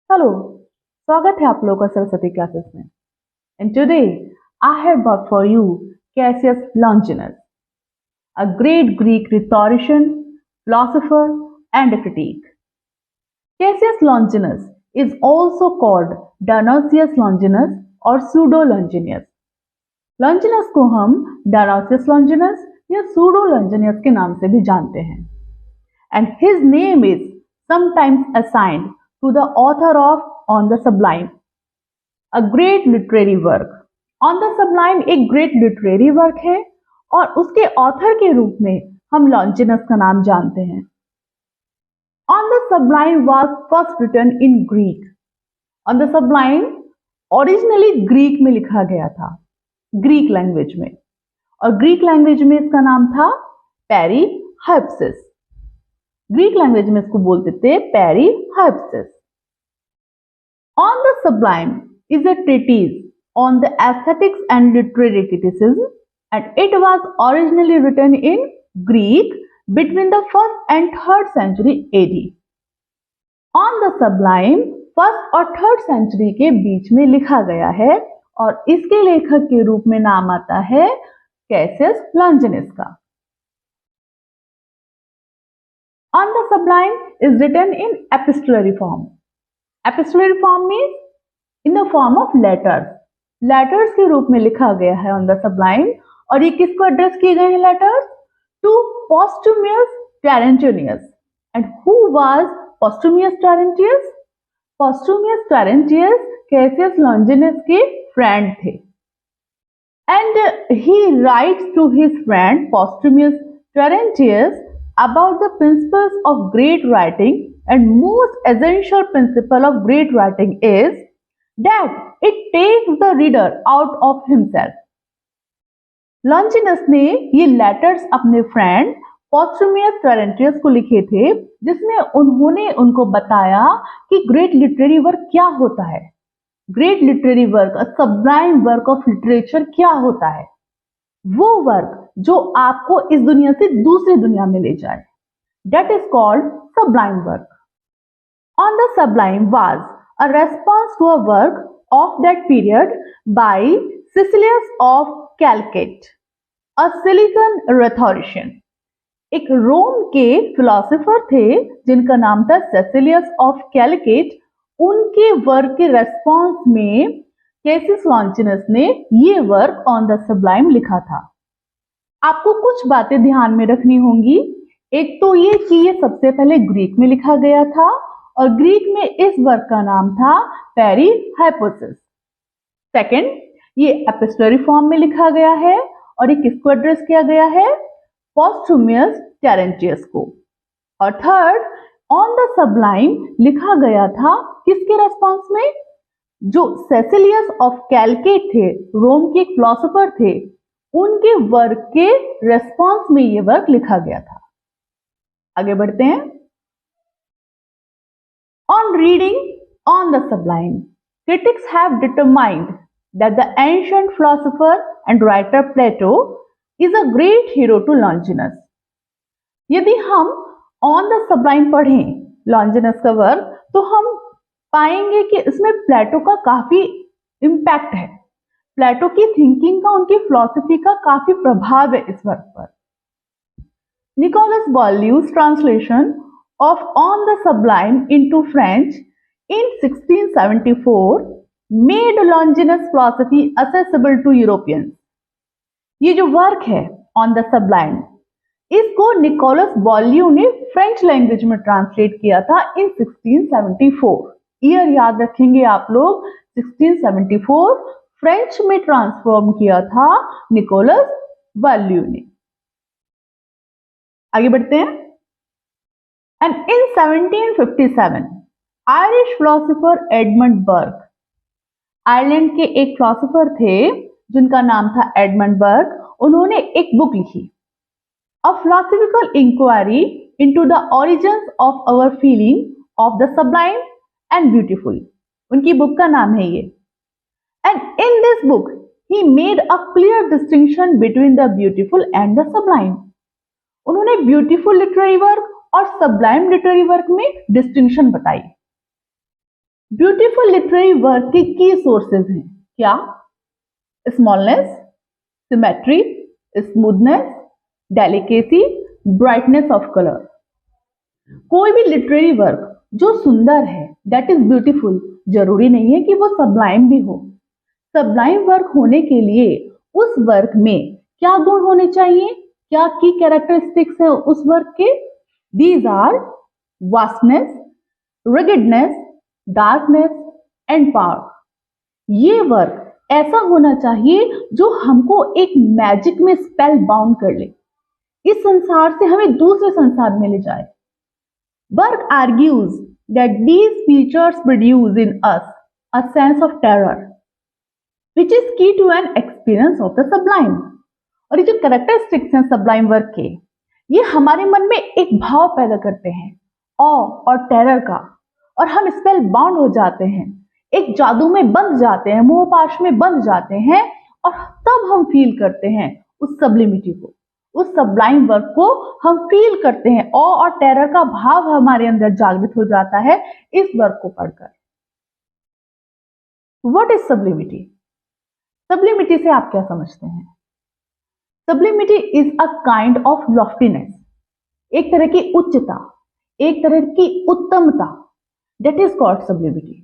Hello, स्वागत है आप लोगों का सरस्वती क्लासेस में। And today I have brought for you Cassius Longinus, a great Greek rhetorician, philosopher, and a critic. Cassius Longinus is also called Dionysius Longinus or Pseudo Longinus. Longinus को हम Dionysius Longinus या Pseudo Longinus के नाम से भी जानते हैं. And his name is sometimes assigned to the author of On the Sublime, a great literary work. On the Sublime एक great literary work है और उसके author के रूप में हम लॉन्जिनस का नाम जानते हैं. On the Sublime was first written in Greek. On the Sublime originally Greek में लिखा गया था, Greek language में, और Greek language में इसका नाम था पेरीहाइप्सिस. ग्रीक लैंग्वेज में इसको बोलते थे पेरीहाइप्सिस. On the Sublime is a treatise on the aesthetics and literary criticism, and it was originally written in Greek between the 1st and 3rd century AD. On the Sublime 1st और 3rd century के बीच में लिखा गया है और इसके लेखक के रूप में नाम आता है कैसियस लॉन्जिनस का. On the Sublime is written in epistolary form. Epistolary form means in the form of letters. Letters के रूप में लिखा गया है on the Sublime. और ये किसको एड्रेस किए गए हैं letters? To Postumius Terentius. And who was Postumius Terentius? Postumius Terentius Cassius Longinus के friend थे. And he writes to his friend Postumius Terentius about the principles of great writing, and most essential principle of great writing is that it takes the reader out of himself. लॉन्जिनस ने ये letters अपने friend पोस्टुमियस टेरेंटियस को लिखे थे, जिसमें उन्होंने उनको बताया कि ग्रेट लिटरेरी वर्क क्या होता है, great literary work, a sublime work of literature क्या होता है, वो वर्क जो आपको इस दुनिया से दूसरी दुनिया में ले जाए. That is called sublime work. On the Sublime was a response to a work of that period by Cecilius of Chalcedon, a Cilician rhetorician. एक रोम के फिलोसोफर थे जिनका नाम था सेसिलियस ऑफ कैलकेट. उनके वर्क के रेस्पॉन्स में कैसियस लॉन्जिनस ने ये वर्क ऑन द सबलाइम लिखा था. आपको कुछ बातें ध्यान में रखनी होंगी. एक तो ये कि ये सबसे पहले ग्रीक में लिखा गया था और ग्रीक में इस वर्क का नाम था पेरीहाइप्सिस. सेकंड, ये एपिस्टोलरी फॉर्म में लिखा गया है और ये किसको एड्रेस किया गया है? पोस्टुमियस टेरेंटियस को. और थर्ड, ऑन द सबलाइम लिखा गया था किसके रेस्पॉन्स में? जो सेसिलियस ऑफ कैलकेट थे, रोम के एक फिलोसोफर थे, उनके वर्क के रेस्पॉन्स में ये वर्क लिखा गया था. आगे बढ़ते हैं. On reading On the Sublime, critics have determined that the ancient philosopher and writer Plato is a great hero to Longinus. यदि हम On the Sublime पढ़ें लॉन्जिनस का वर्क, तो हम पाएंगे कि इसमें प्लेटो का काफी इम्पैक्ट है. प्लेटो की थिंकिंग का, उनकी फिलॉसफी का काफी प्रभाव है इस वर्क पर. Nicolas Boileau's translation of On the Sublime into French in 1674 made Longinus philosophy accessible to Europeans. ये जो वर्क है On the Sublime, इसको निकोलस बॉलियो ने फ्रेंच लैंग्वेज में ट्रांसलेट किया था इन 1674. ईयर याद रखेंगे आप लोग, 1674 फ्रेंच में ट्रांसफॉर्म किया था निकोलस बॉलियो ने. आगे बढ़ते हैं. And in 1757 Irish philosopher Edmund Burke, Ireland के एक फिलोसोफर थे जिनका नाम था एडमंड बर्ग, उन्होंने एक बुक लिखी, a philosophical inquiry into the origins of our feeling of the sublime and beautiful. उनकी बुक का नाम है ये. And in this book he made a clear distinction between the beautiful and the sublime. उन्होंने beautiful literary work और sublime literary work में distinction बताई. Beautiful literary work के की सोर्सेज हैं क्या? Smallness, symmetry, smoothness, delicacy, brightness of colour. कोई भी लिटरेरी वर्क जो सुंदर है, दैट इज ब्यूटीफुल, जरूरी नहीं है कि वो सबलाइम भी हो। सबलाइम वर्क होने के लिए उस वर्क में क्या गुण होने चाहिए, क्या की कैरेक्टरिस्टिक्स है उस वर्क के? These are vastness, rigidness, darkness and power. ये वर्क ऐसा होना चाहिए जो हमको एक मैजिक में स्पेल बाउंड कर ले, इस संसार से हमें दूसरे संसार में ले जाए। Burke argues that these features produce in us a sense of terror, which is key to an experience of the sublime. और ये जो कैरेक्टरिस्टिक्स हैं सबलाइम वर्क के, ये हमारे मन में एक भाव पैदा करते हैं, ऑ और टेरर का, और हम स्पेल बाउंड हो जाते हैं, एक जादू में बंध जाते हैं, मोहपाश में बंध जाते हैं, और तब हम फील करते हैं उस सब्लिमिटी को, उस सबलाइम वर्क को हम फील करते हैं। ऑ और टेरर का भाव हमारे अंदर जागृत हो जाता है इस वर्क को पढ़कर। What is सब्लिमिटी? सब्लिमिटी से आप क्या समझते हैं? Sublimity is a kind of loftiness, एक तरह की उच्चता, एक तरह की उत्तमता, that is called sublimity.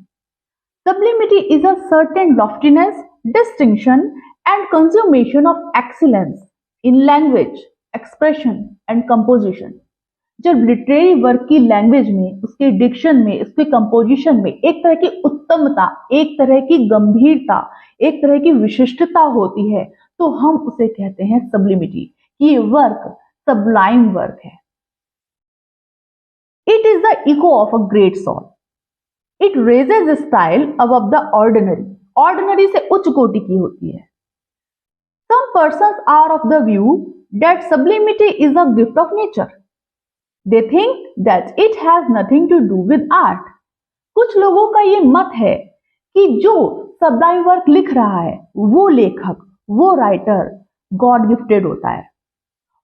Sublimity is a certain loftiness, distinction and consummation of excellence in language, expression and composition. जब लिटरेरी वर्क की लैंग्वेज में, उसके डिक्शन में, उसके कंपोजिशन में एक तरह की उत्तमता, एक तरह की गंभीरता, एक तरह की विशिष्टता होती है, तो हम उसे कहते हैं सब्लिमिटी, कि ये वर्क सबलाइम वर्क है। It is the echo of a great soul. It raises style above the ordinary. Ordinary से उच्च कोटि की होती है। Some persons are of the view that sublimity is a gift of nature. They think that it has nothing to do with art. कुछ लोगों का ये मत है कि जो सबलाइम वर्क लिख रहा है, वो लेखक, वो राइटर गॉड गिफ्टेड होता है,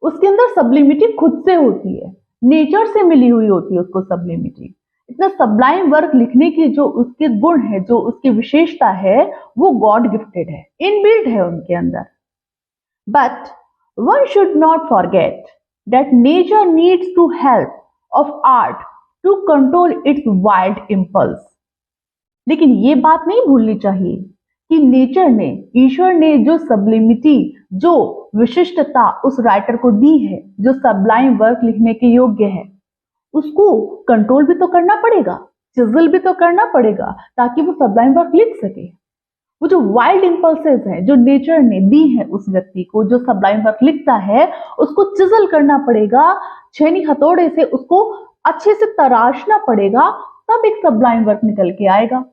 उसके अंदर सब्लिमिटी खुद से होती है, नेचर से मिली हुई होती है उसको सब्लिमिटी। इतना सबलाइम वर्क लिखने की जो उसके गुण है, जो उसकी विशेषता है, वो गॉड गिफ्टेड है, इनबिल्ट है उनके अंदर। But one should not forget that nature needs to help of art to control its wild impulse. लेकिन ये बात नहीं भूलनी चाहिए कि नेचर ने, ईश्वर ने जो सब्लिमिटी, जो विशिष्टता उस राइटर को दी है, जो सबलाइम वर्क लिखने के योग्य है, उसको कंट्रोल भी तो करना पड़ेगा, चिजल भी तो करना पड़ेगा, ताकि वो सबलाइम वर्क लिख सके। वो जो वाइल्ड इंपल्सेस हैं, जो नेचर ने दी है उस व्यक्ति को, जो सबलाइम वर्क लिखता है, उसको चिजल करना पड़ेगा, छेनी हथौड़े से उसको अच्छे से तराशना पड़ेगा, तब एक सबलाइम वर्क निकल के आएगा।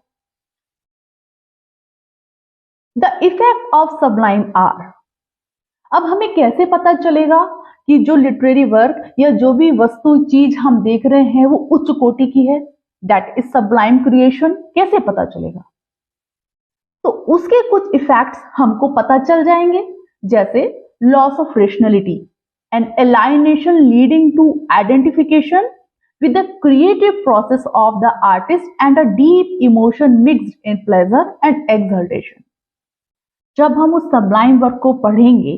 The effect of sublime are. अब हमें कैसे पता चलेगा कि जो लिटरेरी वर्क या जो भी वस्तु चीज हम देख रहे हैं वो उच्च कोटि की है, दैट इज सबलाइम क्रिएशन? कैसे पता चलेगा? तो उसके कुछ इफेक्ट्स हमको पता चल जाएंगे, जैसे loss of rationality and alienation leading to identification with the creative process of the artist and a deep emotion mixed in pleasure and exaltation. जब हम उस सबलाइम वर्क को पढ़ेंगे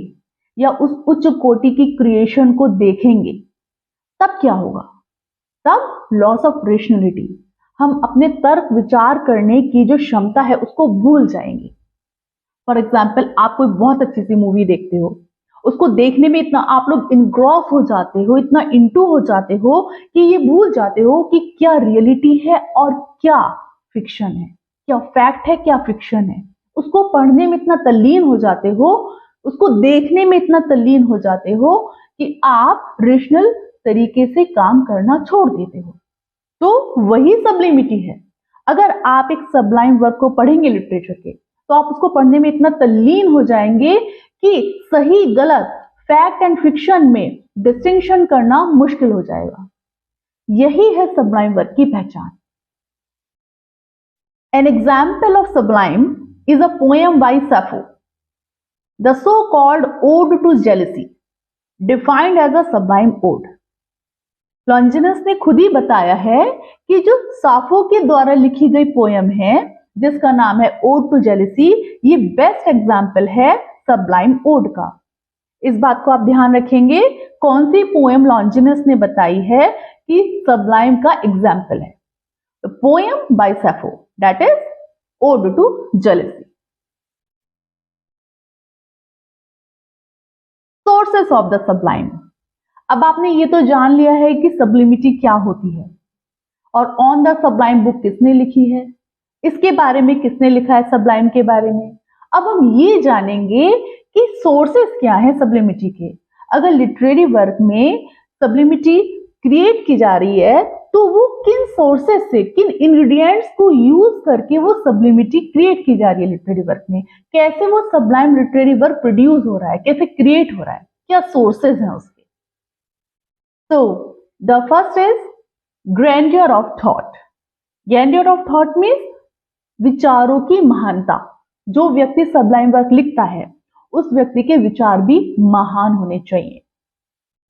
या उस उच्च कोटि की क्रिएशन को देखेंगे, तब क्या होगा? तब लॉस ऑफ रेशनलिटी, हम अपने तर्क विचार करने की जो क्षमता है उसको भूल जाएंगे। फॉर एग्जाम्पल, आप कोई बहुत अच्छी सी मूवी देखते हो, उसको देखने में इतना आप लोग इनग्रॉस हो जाते हो, इतना इंटू हो जाते हो कि ये भूल जाते हो कि क्या रियलिटी है और क्या फिक्शन है, क्या फैक्ट है, क्या फिक्शन है। उसको पढ़ने में इतना तल्लीन हो जाते हो, उसको देखने में इतना तल्लीन हो जाते हो कि आप रेशनल तरीके से काम करना छोड़ देते हो। तो वही सब्लिमिटी है। अगर आप एक सबलाइम वर्क को पढ़ेंगे लिटरेचर के, तो आप उसको पढ़ने में इतना तल्लीन हो जाएंगे कि सही गलत, फैक्ट एंड फिक्शन में डिस्टिंक्शन करना मुश्किल हो जाएगा। यही है सबलाइम वर्क की पहचान। An example of Sublime is a poem by Sappho, the so-called Ode to Jealousy, defined as a sublime ode. लॉन्जिनस ने खुद ही बताया है कि जो साफो के द्वारा लिखी गई पोयम है जिसका नाम है ओड टू जेलिसी, ये बेस्ट एग्जाम्पल है सबलाइम ओड का। इस बात को आप ध्यान रखेंगे, कौन सी पोएम लॉन्जिनस ने बताई है कि सबलाइम का एग्जाम्पल है। तो poem by Sappho, that is ode to jealousy. Sources of the sublime. अब आपने ये तो जान लिया है कि सब्लिमिटी क्या होती है और ऑन द सबलाइम बुक किसने लिखी है, इसके बारे में किसने लिखा है सबलाइम के बारे में। अब हम ये जानेंगे कि सोर्सेस क्या है सब्लिमिटी के। अगर लिटरेरी वर्क में सब्लिमिटी क्रिएट की जा रही है तो वो किन सोर्सेस से, किन इंग्रेडिएंट्स को यूज करके वो सब्लिमिटी क्रिएट की जा रही है लिटरेरी वर्क में, कैसे वो सबलाइम लिटरेरी वर्क प्रोड्यूस हो रहा है, कैसे क्रिएट हो रहा है, क्या सोर्सेज हैं उसके। तो the first is grandeur of thought. Grandeur of thought means विचारों की महानता। जो व्यक्ति सबलाइम वर्क लिखता है उस व्यक्ति के विचार भी महान होने चाहिए।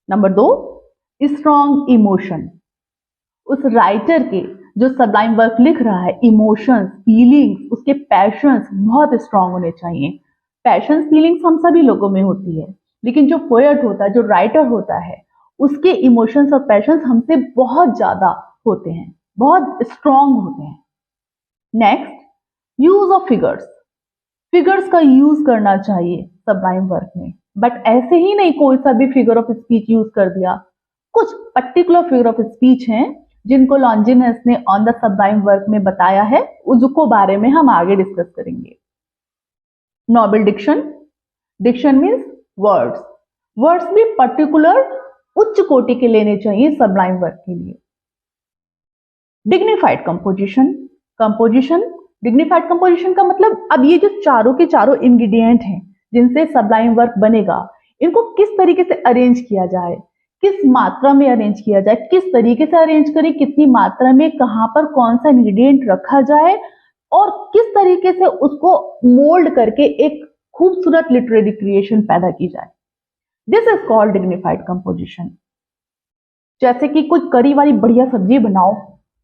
Number 2, strong emotion. उस राइटर के जो सबलाइम वर्क लिख रहा है, इमोशंस, फीलिंग्स, उसके पैशंस बहुत स्ट्रॉन्ग होने चाहिए। पैशंस, फीलिंग्स हम सभी लोगों में होती है, लेकिन जो पोएट होता है, जो राइटर होता है, उसके इमोशंस और पैशंस हमसे बहुत ज्यादा होते हैं, बहुत स्ट्रॉन्ग होते हैं। Next, use of figures. Figures का यूज करना चाहिए सबलाइम वर्क में, बट ऐसे ही नहीं कोई सा भी फिगर ऑफ स्पीच यूज कर दिया। कुछ पर्टिकुलर फिगर ऑफ स्पीच हैं जिनको लॉन्जिनस ने ऑन द सबलाइम वर्क में बताया है, उसको बारे में हम आगे डिस्कस करेंगे। Noble diction. Diction means words. Words भी पर्टिकुलर उच्च कोटि के लेने चाहिए सबलाइम वर्क के लिए। Dignified composition. Composition, dignified composition का मतलब, अब ये जो चारों के चारों इंग्रेडिएंट हैं जिनसे सबलाइम वर्क बनेगा, इनको किस तरीके से अरेंज किया जाए, किस मात्रा में अरेंज किया जाए, किस तरीके से अरेंज करें, कितनी मात्रा में, कहां पर कौन सा इंग्रेडिएंट रखा जाए और किस तरीके से उसको मोल्ड करके एक खूबसूरत लिटरेरी क्रिएशन पैदा की जाए, this is called dignified composition. जैसे कि कुछ करी वाली बढ़िया सब्जी बनाओ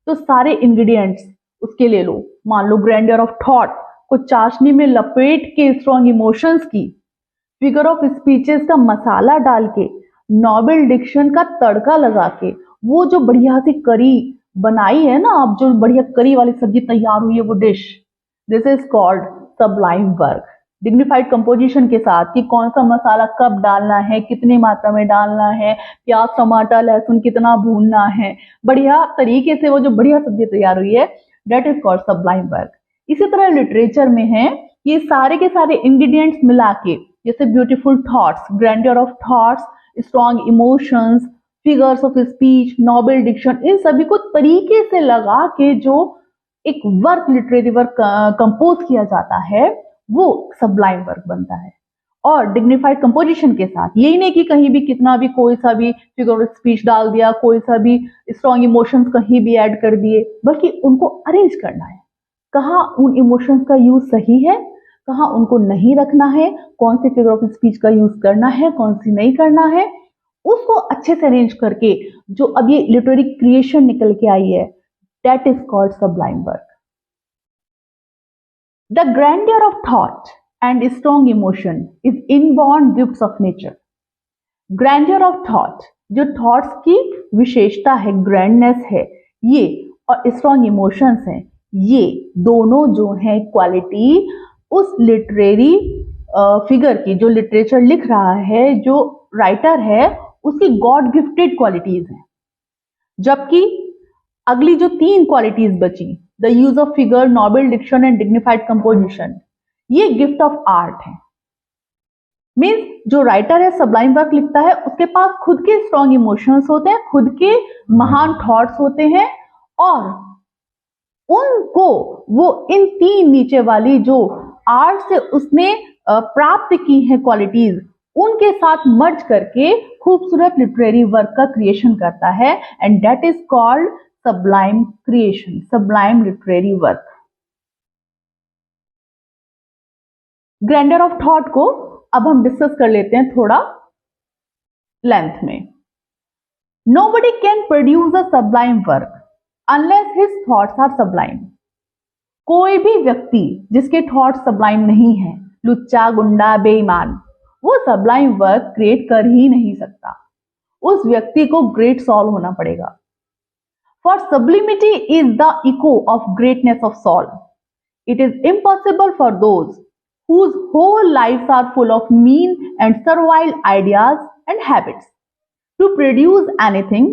तो सारे इंग्रेडिएंट्स उसके ले लो, मान लो ग्रैंडियर ऑफ थॉट को चाशनी में लपेट के स्ट्रॉन्ग इमोशंस की, फिगर ऑफ स्पीचेस का मसाला डाल के, नोबल डिक्शन का तड़का लगा के वो जो बढ़िया सी करी बनाई है ना, अब जो बढ़िया करी वाली सब्जी तैयार हुई है वो dish, this is called Sublime work. Dignified composition के साथ कि कौन सा मसाला कब डालना है, कितनी मात्रा में डालना है, प्याज टमाटर लहसुन कितना भूनना है, बढ़िया तरीके से वो जो बढ़िया सब्जी तैयार हुई है, that is called Sublime work. इसी तरह लिटरेचर में है, ये सारे के सारे इंग्रेडिएंट्स मिला के, जैसे beautiful thoughts, grandeur of thoughts, strong emotions, figures of speech, noble diction, इन सभी को तरीके से लगा के जो एक वर्क, लिटरेरी वर्क कंपोज किया जाता है, वो सबलाइम वर्क बनता है। और डिग्निफाइड कंपोजिशन के साथ यही नहीं कि कहीं भी कितना भी कोई सा भी फिगर ऑफ स्पीच डाल दिया, कोई सा भी स्ट्रॉन्ग इमोशंस कहीं भी ऐड कर दिए, बल्कि उनको अरेंज करना है, कहाँ उन इमोशंस का यूज सही है, कहाँ उनको नहीं रखना है, कौन सी फिगर ऑफ स्पीच का यूज करना है, कौन सी नहीं करना है, उसको अच्छे से अरेंज करके जो अब ये लिटरेरी क्रिएशन निकल के आई है, that is called Sublime work. The grandeur of thought and strong emotion is inborn gifts of nature. Grandeur of thought, जो थॉट्स की विशेषता है, ग्रैंडनेस है ये, और स्ट्रॉन्ग इमोशंस हैं, ये दोनों जो हैं क्वालिटी उस लिटरेरी फिगर की, जो लिटरेचर लिख रहा है, जो राइटर है, उसकी गॉड गिफ्टेड क्वालिटीज हैं। जबकि अगली जो 3 क्वालिटीज बची, the use of figure, noble diction and dignified composition, ये गिफ्ट ऑफ आर्ट है। मीन्स जो राइटर है, सबलाइम वर्क लिखता है, उसके पास खुद के स्ट्रॉन्ग इमोशंस होते हैं, खुद के महान थॉट्स होते हैं, और उनको वो इन 3 नीचे वाली जो आर्ट से उसने प्राप्त की है क्वालिटीज, उनके साथ मर्ज करके खूबसूरत लिटरेरी वर्क का क्रिएशन करता है, and that is called Sublime creation, Sublime literary work. Grandeur of thought को अब हम डिस्कस कर लेते हैं थोड़ा लेंथ में। Nobody can produce a sublime work unless his thoughts are sublime. कोई भी व्यक्ति जिसके थॉट्स सबलाइम नहीं है, लुच्चा, गुंडा, बेईमान, वो सबलाइम वर्क क्रिएट कर ही नहीं सकता. उस व्यक्ति को ग्रेट सॉल होना पड़ेगा. For sublimity is the echo of greatness of soul. It is impossible for those whose whole lives are full of mean and servile ideas and habits to produce anything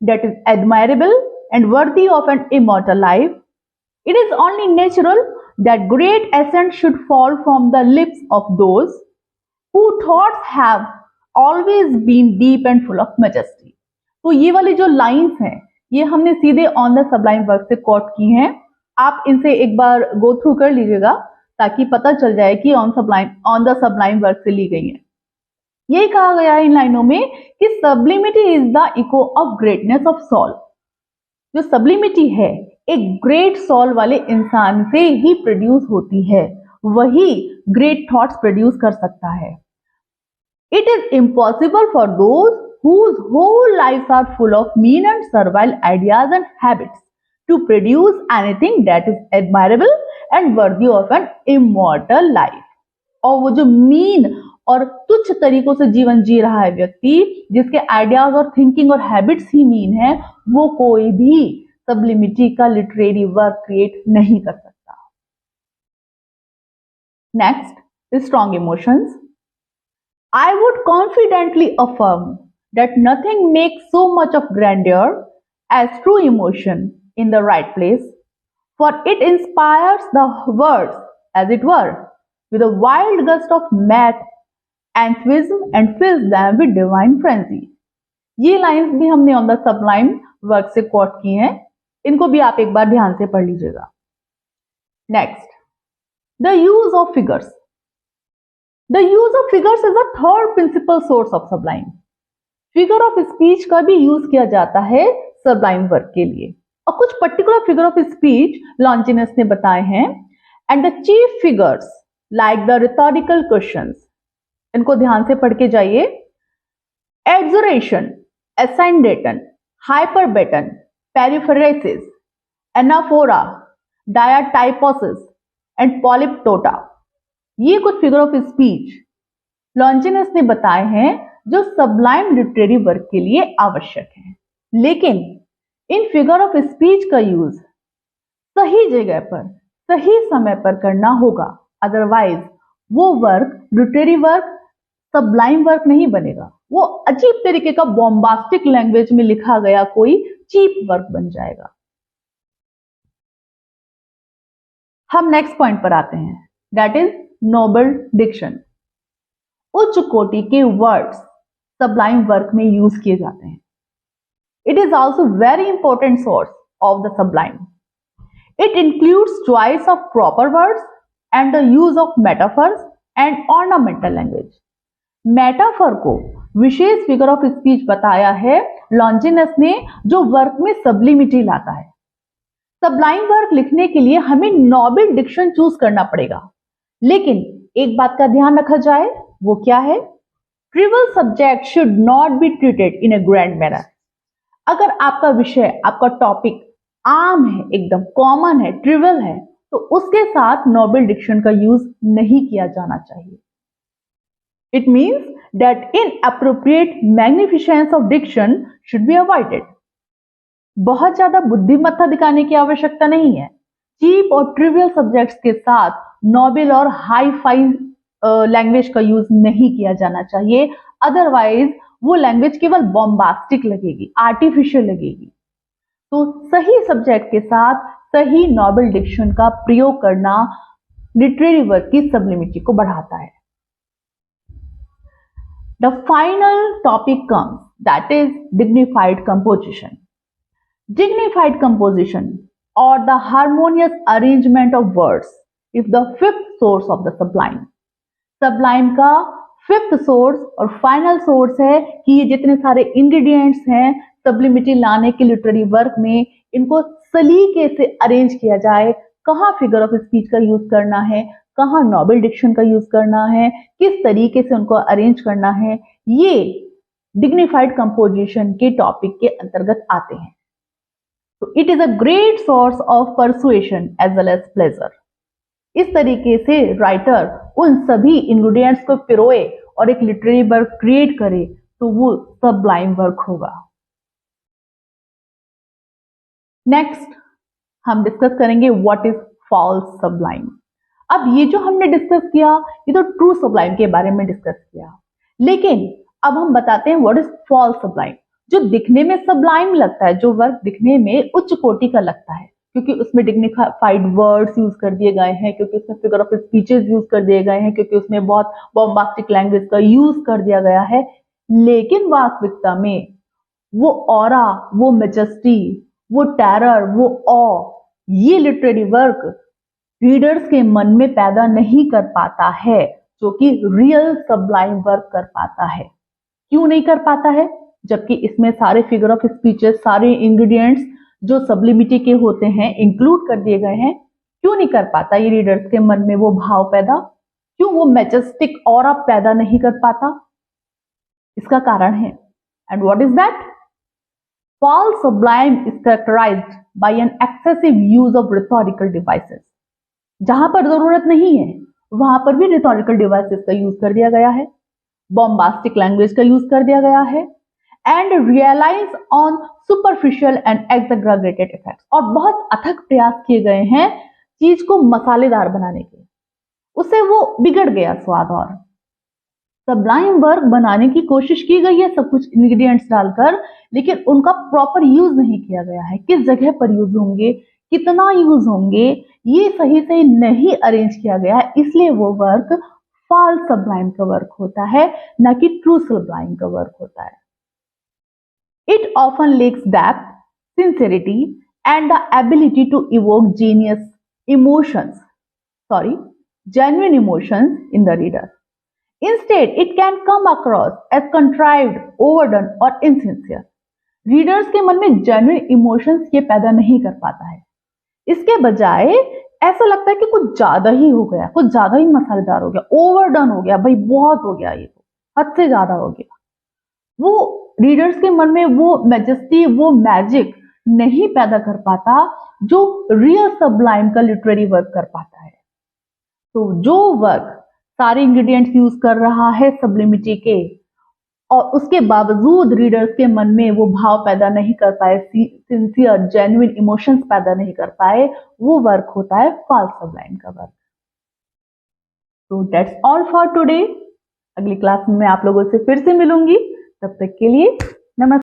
that is admirable and worthy of an immortal life. It is only natural that great essence should fall from the lips of those whose thoughts have always been deep and full of majesty. तो ये वाली जो lines हैं ये हमने सीधे on the Sublime work से coat की हैं. आप इनसे एक बार गो थ्रू कर लीजिएगा ताकि पता चल जाए कि ऑन द सबलाइम वर्क से ली गई हैं. यही कहा गया है इन लाइनों में कि sublimity is the echo of greatness of soul. जो सब्लिमिटी है एक ग्रेट सोल वाले इंसान से ही प्रोड्यूस होती है, वही ग्रेट थॉट्स प्रोड्यूस कर सकता है. It is impossible for those whose whole lives are full of mean and servile ideas and habits to produce anything that is admirable and worthy of an immortal life. और वो जो mean और तुच्छ तरीकों से जीवन जी रहा है व्यक्ति, जिसके आइडियाज और थिंकिंग और हैबिट्स ही मीन है, वो कोई भी सब्लिमिटी का लिटरेरी वर्क क्रिएट नहीं कर सकता. Next, strong emotions. I would confidently affirm that nothing makes so much of grandeur as true emotion in the right place, for it inspires the words, as it were, with a wild gust of mad enthusiasm and fills them with divine frenzy. ये lines भी हमने on the Sublime work से coat की हैं, इनको भी आप एक बार ध्यान से पढ़ लीजिएगा. Next, the use of figures. The use of figures is the third principal source of sublime. Figure of speech का भी यूज किया जाता है सबलाइम वर्क के लिए, और कुछ पर्टिकुलर फिगर ऑफ स्पीच लॉन्जिनस ने बताए हैं. And the chief figures like the rhetorical questions, इनको ध्यान से पढ़ के जाइए. एक्सोरेशन, एसेंडेटन, हाइपरबेटन, पेरिफेरेसिस, एनाफोरा, डायाटाइपोसिस एंड पॉलिप्टोटा, ये कुछ फिगर ऑफ स्पीच लॉन्जिनस ने बताए हैं जो सबलाइम लिटरेरी वर्क के लिए आवश्यक है. लेकिन इन फिगर ऑफ स्पीच का यूज सही जगह पर सही समय पर करना होगा, अदरवाइज वो work literary work sublime work नहीं बनेगा. वो अजीब तरीके का बॉम्बास्टिक लैंग्वेज में लिखा गया कोई चीप वर्क बन जाएगा. हम नेक्स्ट पॉइंट पर आते हैं, दैट इज नोबल डिक्शन. उच्च कोटि के वर्ड्स सबलाइम वर्क में यूज किए जाते हैं. It is also very important source of the Sublime. It includes choice of proper words and the use of metaphors and ornamental language. Metaphor को विशेष figure of speech बताया है लॉन्जिनस ने, जो work में सब्लिमिटी लाता है. सबलाइम वर्क लिखने के लिए हमें नोबल डिक्शन चूज करना पड़ेगा, लेकिन एक बात का ध्यान रखा जाए, वो क्या है? Trivial subject should not be treated in a grand manner. अगर आपका विषय, आपका टॉपिक आम है, एकदम कॉमन है, ट्रिवियल है, तो उसके साथ नोबल डिक्शन का यूज नहीं किया जाना चाहिए. It means that inappropriate magnificence of diction should be avoided. बहुत ज्यादा बुद्धिमत्ता दिखाने की आवश्यकता नहीं है. चीप और ट्रिवियल सब्जेक्ट्स के साथ नोबल और हाई फाई लैंग्वेज का यूज नहीं किया जाना चाहिए, अदरवाइज वो लैंग्वेज केवल बॉम्बास्टिक लगेगी, आर्टिफिशियल लगेगी. तो सही सब्जेक्ट के साथ सही नोबल डिक्शन का प्रयोग करना लिटरेरी वर्क की सब्लिमिटी को बढ़ाता है. The final topic comes, that is dignified composition. Dignified composition or the harmonious arrangement of words is the fifth source of the sublime. Sublime का फिफ्थ सोर्स और फाइनल सोर्स है कि ये जितने सारे इंग्रेडिएंट्स हैं सब्लिमिटी लाने के लिटरेरी वर्क में, इनको सलीके से अरेंज किया जाए. कहाँ फिगर ऑफ स्पीच का यूज करना है, कहाँ नोबल डिक्शन का यूज करना है, किस तरीके से उनको अरेंज करना है, ये डिग्निफाइड कंपोजिशन के टॉपिक के अंतर्गत आते हैं। तो it is a great source of persuasion as well as pleasure. इस तरीके से राइटर उन सभी इंग्रेडिएंट्स को पिरोए और एक लिटरेरी वर्क क्रिएट करे तो वो सबलाइम वर्क होगा। नेक्स्ट हम डिस्कस करेंगे व्हाट इज फॉल्स सबलाइम। अब ये जो हमने डिस्कस किया ये तो ट्रू सबलाइम के बारे में डिस्कस किया, लेकिन अब हम बताते हैं व्हाट इज फॉल्स सबलाइम। जो दिखने में सबलाइम लगता है, जो वर्क दिखने में उच्च कोटि का लगता है क्योंकि उसमें डिग्निफाइड वर्ड्स यूज कर दिए गए हैं, क्योंकि उसमें फिगर ऑफ स्पीचेस यूज कर दिए गए हैं, क्योंकि उसमें बहुत बॉम्बास्टिक लैंग्वेज का यूज कर दिया गया है, लेकिन वास्तविकता में वो ऑरा, वो मेजेस्टी, वो टेरर, वो ऑ, ये लिटरेरी वर्क रीडर्स के मन में पैदा नहीं कर पाता है जो कि रियल सबलाइम वर्क कर पाता है। क्यों नहीं कर पाता है? जबकि इसमें सारे फिगर ऑफ स्पीचेस, सारे इंग्रेडिएंट्स जो सब्लिमिटी के होते हैं इंक्लूड कर दिए गए हैं। क्यों नहीं कर पाता ये रीडर्स के मन में वो भाव पैदा? क्यों वो मैजेस्टिक ऑरा पैदा नहीं कर पाता? इसका कारण है, and what is that? False sublime is characterized by an excessive use of rhetorical devices. जहां पर जरूरत नहीं है वहां पर भी rhetorical devices का यूज कर दिया गया है, bombastic language का यूज कर दिया गया है, and relies on superficial and exaggerated effects. और बहुत अथक प्रयास किए गए हैं चीज को मसालेदार बनाने के, उससे वो बिगड़ गया स्वाद। और सबलाइम वर्क बनाने की कोशिश की गई है सब कुछ इंग्रेडिएंट्स डालकर, लेकिन उनका प्रॉपर यूज नहीं किया गया है। किस जगह पर यूज होंगे, कितना यूज होंगे, ये सही से नहीं अरेंज किया गया है, इसलिए वो वर्क फॉल्स सबलाइम का वर्क होता है, ना कि ट्रू सबलाइम का वर्क होता है। It often lacks depth, sincerity and the ability to evoke genuine emotions in the reader. Instead, it can come across as contrived, overdone or insincere. Readers के मन में जेन्युइन इमोशंस ये पैदा नहीं कर पाता है। इसके बजाय ऐसा लगता है कि कुछ ज्यादा ही हो गया, कुछ ज्यादा ही मसालेदार हो गया, ओवरडन हो गया, भाई बहुत हो गया, ये तो हद से ज्यादा हो गया। वो रीडर्स के मन में वो मैजेस्टी, वो मैजिक नहीं पैदा कर पाता जो रियल सबलाइम का लिटरेरी वर्क कर पाता है। तो जो वर्क सारे इंग्रेडिएंट्स यूज कर रहा है सब्लिमिटी के और उसके बावजूद रीडर्स के मन में वो भाव पैदा नहीं कर पाए, सिंसियर जेन्युइन इमोशंस पैदा नहीं कर पाए, वो वर्क होता है फॉल्स सबलाइम का वर्क। तो दैट्स ऑल फॉर टुडे। अगली क्लास में मैं आप लोगों से फिर से मिलूंगी, तब तक के लिए